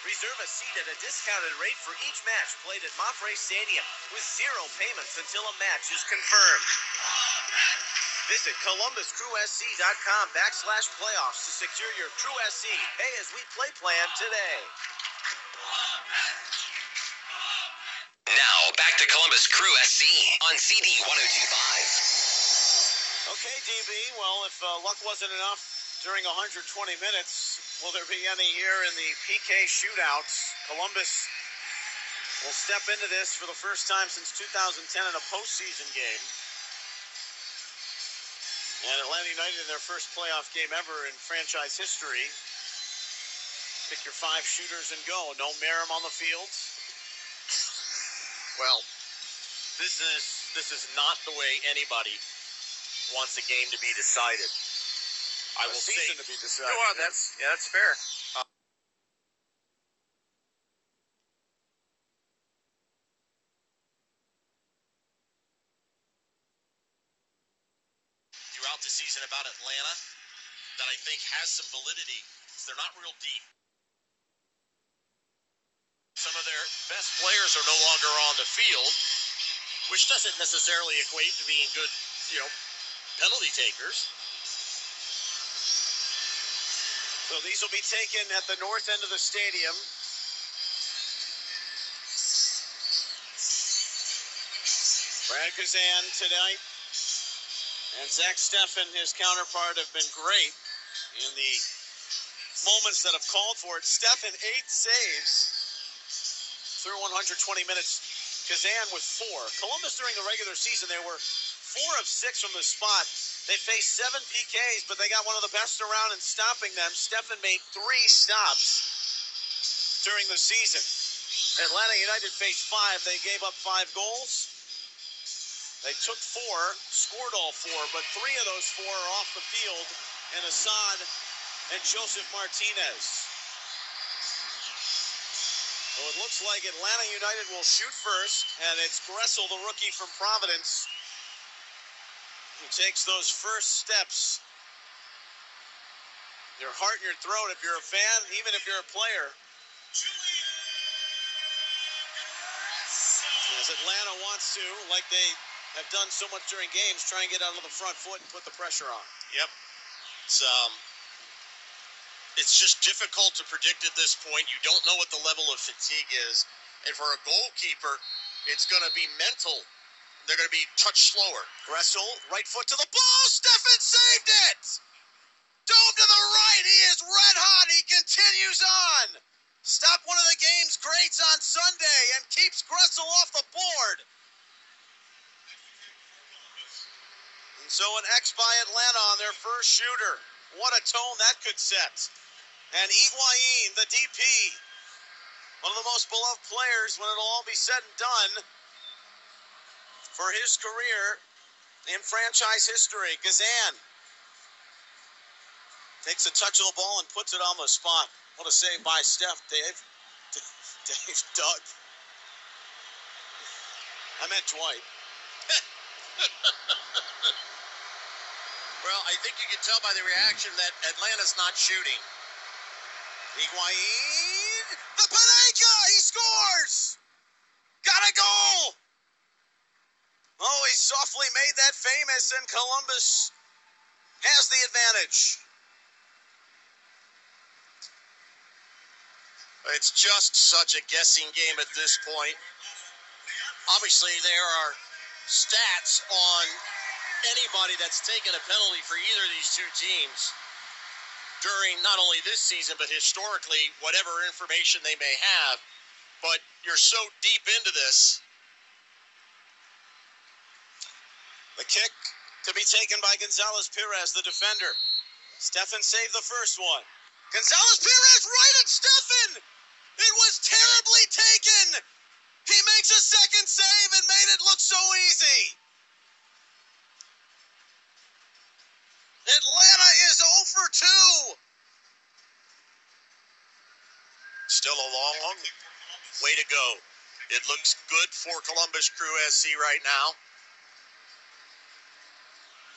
Speaker 1: Reserve a seat at a discounted rate for each match played at Mach Stadium with 0 payments until a match is confirmed. Visit ColumbusCrewSC.com/playoffs to secure your Crew SC pay-as-we-play plan today.
Speaker 5: Now, back to Columbus Crew SC on CD 102.5.
Speaker 1: Okay, DB, well, if luck wasn't enough during 120 minutes, will there be any here in the PK shootouts? Columbus will step into this for the first time since 2010 in a postseason game. And Atlanta United in their first playoff game ever in franchise history. Pick your 5 shooters and go. No Merrim on the field.
Speaker 2: Well, this is not the way anybody wants a game to be decided. I will say
Speaker 1: to be decided.
Speaker 2: Well, that's fair. Throughout the season about Atlanta that I think has some validity. They're not real deep. Some of their best players are no longer on the field, which doesn't necessarily equate to being good, penalty takers.
Speaker 1: So these will be taken at the north end of the stadium. Brad Kazan tonight and Zach Steffen, his counterpart, have been great in the moments that have called for it. Steffen, 8 saves through 120 minutes. Kazan with 4. Columbus during the regular season, they were 4 of 6 from the spot. They faced 7 PKs, but they got one of the best around in stopping them. Steffen made 3 stops during the season. Atlanta United faced 5. They gave up 5 goals. They took 4, scored all 4, but 3 of those 4 are off the field, and Assad and Joseph Martinez. So it looks like Atlanta United will shoot first, and it's Gressel, the rookie from Providence, who takes those first steps your heart in your throat if you're a fan, even if you're a player. As Atlanta wants to, like they have done so much during games, try and get out of the front foot and put the pressure on.
Speaker 2: Yep. It's just difficult to predict at this point. You don't know what the level of fatigue is. And for a goalkeeper, it's going to be mental. They're going to be touch slower.
Speaker 1: Gressel, right foot to the ball. Steffen saved it! Dove to the right. He is red hot. He continues on. Stopped one of the game's greats on Sunday and keeps Gressel off the board. And so an X by Atlanta on their first shooter. What a tone that could set. And Higuain, the DP, one of the most beloved players when it'll all be said and done for his career in franchise history. Gazan takes a touch of the ball and puts it on the spot. What a save by Steph, Dave. Dave Doug. I meant Dwight.
Speaker 2: Well, I think you can tell by the reaction that Atlanta's not shooting.
Speaker 1: Higuain, the Panenka, he scores! Got a goal! Oh, he softly made that famous, and Columbus has the advantage.
Speaker 2: It's just such a guessing game at this point. Obviously, there are stats on anybody that's taken a penalty for either of these two teams during not only this season, but historically, whatever information they may have. But you're so deep into this.
Speaker 1: The kick to be taken by Gonzalez Perez, the defender. Steffen saved the first one. Gonzalez Perez right at Steffen! It was terribly taken! He makes a second save and made it look so easy. Atlanta is 0 for 2.
Speaker 2: Still a long way to go. It looks good for Columbus Crew SC right now.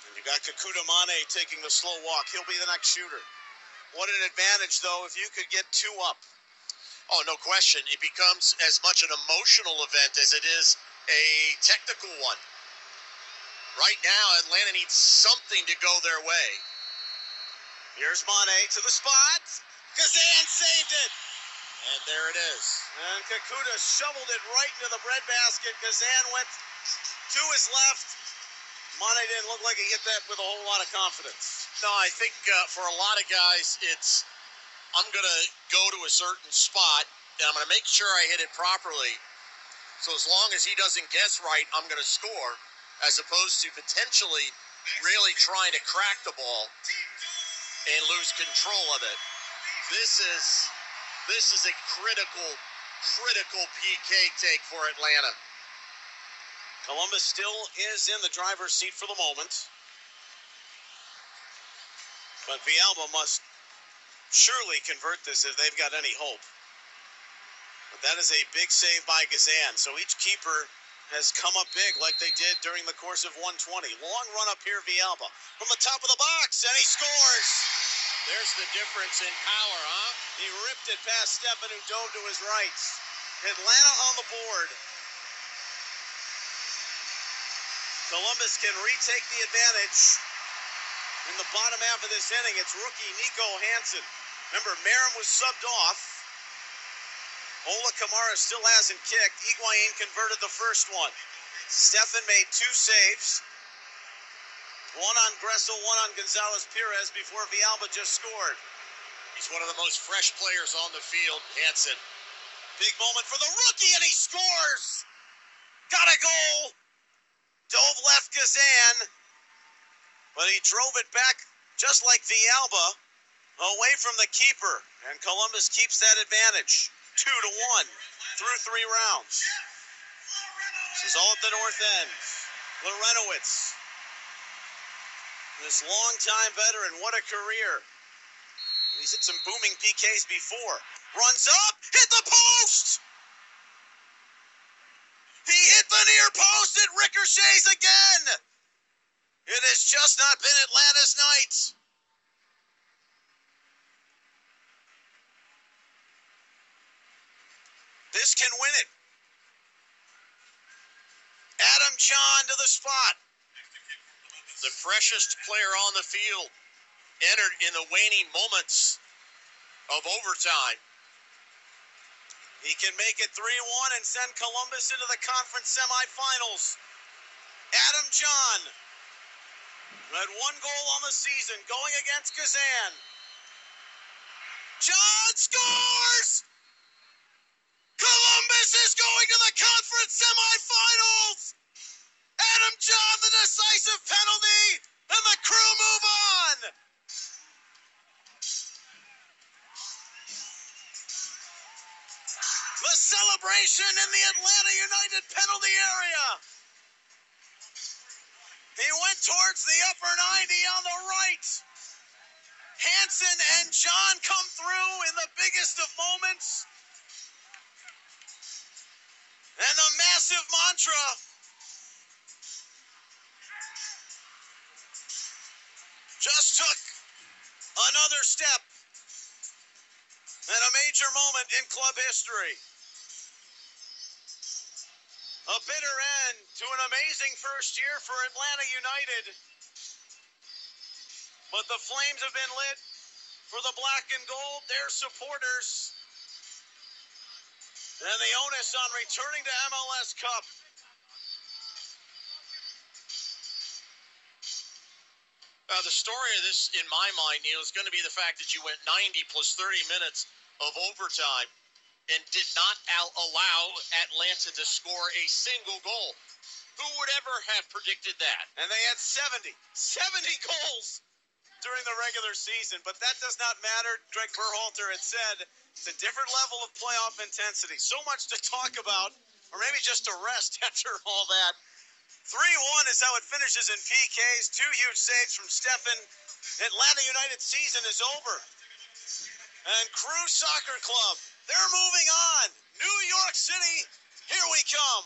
Speaker 1: And you got Kakuta Mane taking the slow walk. He'll be the next shooter. What an advantage, though, if you could get 2 up.
Speaker 2: Oh, no question. It becomes as much an emotional event as it is a technical one. Right now, Atlanta needs something to go their way.
Speaker 1: Here's Mane to the spot. Gazan saved it.
Speaker 2: And there it is.
Speaker 1: And Kakuta shoveled it right into the breadbasket. Gazan went to his left. Mane didn't look like he hit that with a whole lot of confidence.
Speaker 2: No, I think for a lot of guys, it's I'm going to go to a certain spot, and I'm going to make sure I hit it properly. So as long as he doesn't guess right, I'm going to score, as opposed to potentially really trying to crack the ball and lose control of it. This is a critical PK take for Atlanta.
Speaker 1: Columbus still is in the driver's seat for the moment. But Villalba must surely convert this if they've got any hope. But that is a big save by Gazan. So each keeper has come up big like they did during the course of 120. Long run up here, Villalba. From the top of the box, and he scores!
Speaker 2: There's the difference in power, huh?
Speaker 1: He ripped it past Steffen, who dove to his right. Atlanta on the board. Columbus can retake the advantage in the bottom half of this inning. It's rookie Nico Hansen. Remember, Marin was subbed off. Ola Kamara still hasn't kicked. Higuain converted the first one. Steffen made 2 saves. One on Gressel, one on Gonzalez Perez before Villalba just scored.
Speaker 2: He's one of the most fresh players on the field, Hansen.
Speaker 1: Big moment for the rookie, and he scores! Got a goal! Dove left Gazan, but he drove it back just like Villalba, away from the keeper, and Columbus keeps that advantage. 2-1 through 3 rounds. This is all at the north end. Lorenowitz, this longtime veteran, what a career. He's hit some booming PKs before. Runs up, hit the post! He hit the near post, it ricochets again! It has just not been Atlanta's night. This can win it. Adam John to the spot.
Speaker 2: The freshest player on the field entered in the waning moments of overtime.
Speaker 1: He can make it 3-1 and send Columbus into the conference semifinals. Adam John, who had 1 goal on the season, going against Kazan. John scores! Columbus is going to the conference semifinals! Adam John, the decisive penalty, and the Crew move on! The celebration in the Atlanta United penalty area. He went towards the upper 90 on the right. Hansen and John come through in the biggest of moments. And the massive mantra. Just took another step. And a major moment in club history. A bitter end to an amazing first year for Atlanta United. But the flames have been lit for the black and gold, their supporters. And the onus on returning to MLS Cup.
Speaker 2: The story of this, in my mind, Neil, is going to be the fact that you went 90 plus 30 minutes of overtime and did not allow Atlanta to score a single goal. Who would ever have predicted that?
Speaker 1: And they had 70 goals during the regular season, but that does not matter. Greg Berhalter had said it's a different level of playoff intensity. So much to talk about, or maybe just to rest after all that. 3-1 is how it finishes in PKs. 2 huge saves from Stefan. Atlanta United season is over. And Crew Soccer Club, they're moving on. New York City, here we come.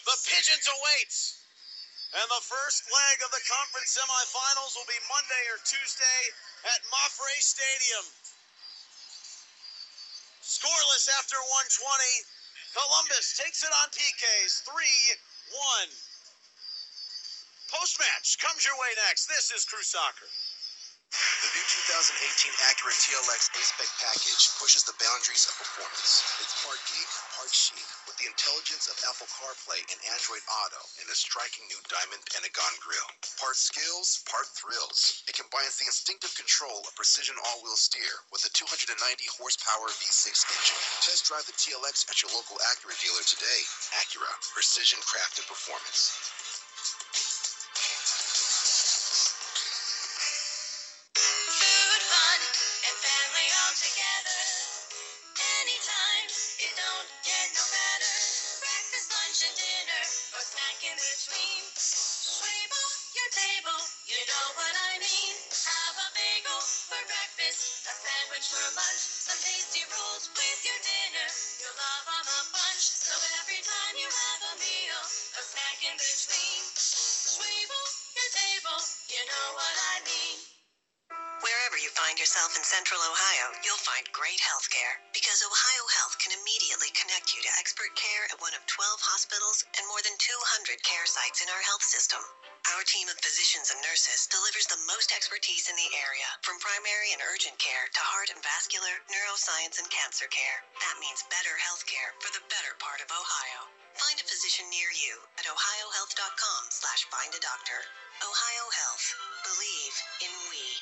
Speaker 1: The Pigeons awaits. And the first leg of the conference semifinals will be Monday or Tuesday at Mach Stadium. Scoreless after 120. Columbus takes it on PKs, 3-1. Post-match comes your way next. This is Crew Soccer.
Speaker 8: The new 2018 Acura TLX A-Spec package pushes the boundaries of performance. It's part geek, part chic, with the intelligence of Apple CarPlay and Android Auto and a striking new diamond Pentagon grille. Part skills, part thrills. It combines the instinctive control of precision all-wheel steer with a 290 horsepower V6 engine. Test drive the TLX at your local Acura dealer today. Acura, precision crafted performance.
Speaker 3: Food, fun, and family all together. Anytime, it don't get no better. Breakfast, lunch, and dinner, or snack in between. Sweep off your table, you know what I mean. Have a bagel for breakfast, a sandwich for lunch, some tasty rolls with your dinner. You'll love 'em a bunch, so every time you have a meal, a snack in between. Sweep off your table, you know what I mean. Wherever you find yourself in Central Ohio, you'll find great health care because Ohio Health can immediately connect you to expert care at one of 12 hospitals and more than 200 care sites in our health system. Our team of physicians and nurses delivers the most expertise in the area, from primary and urgent care to heart and vascular, neuroscience, and cancer care. That means better health care for the better part of Ohio. Find a physician near you at ohiohealth.com/findadoctor. Ohio Health. Believe in we.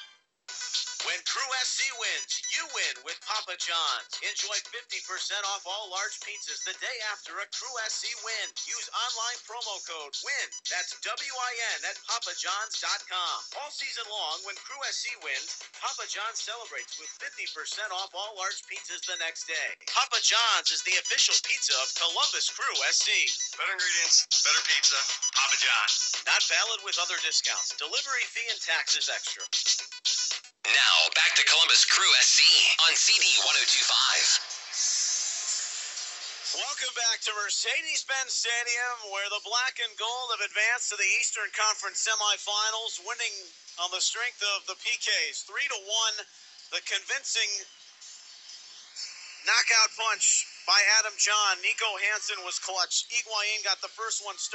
Speaker 1: When Crew SC wins, you win with Papa John's. Enjoy 50% off all large pizzas the day after a Crew SC win. Use online promo code WIN. That's WIN at papajohns.com. All season long, when Crew SC wins, Papa John's celebrates with 50% off all large pizzas the next day. Papa John's is the official pizza of Columbus Crew SC.
Speaker 5: Better ingredients, better pizza, Papa John's.
Speaker 1: Not valid with other discounts. Delivery fee and taxes extra.
Speaker 4: Now, back to Columbus Crew SC on CD 1025.
Speaker 1: Welcome back to Mercedes-Benz Stadium, where the black and gold have advanced to the Eastern Conference semifinals, winning on the strength of the PKs. 3-1, the convincing knockout punch by Adam John. Nico Hansen was clutch. Higuain got the first one started.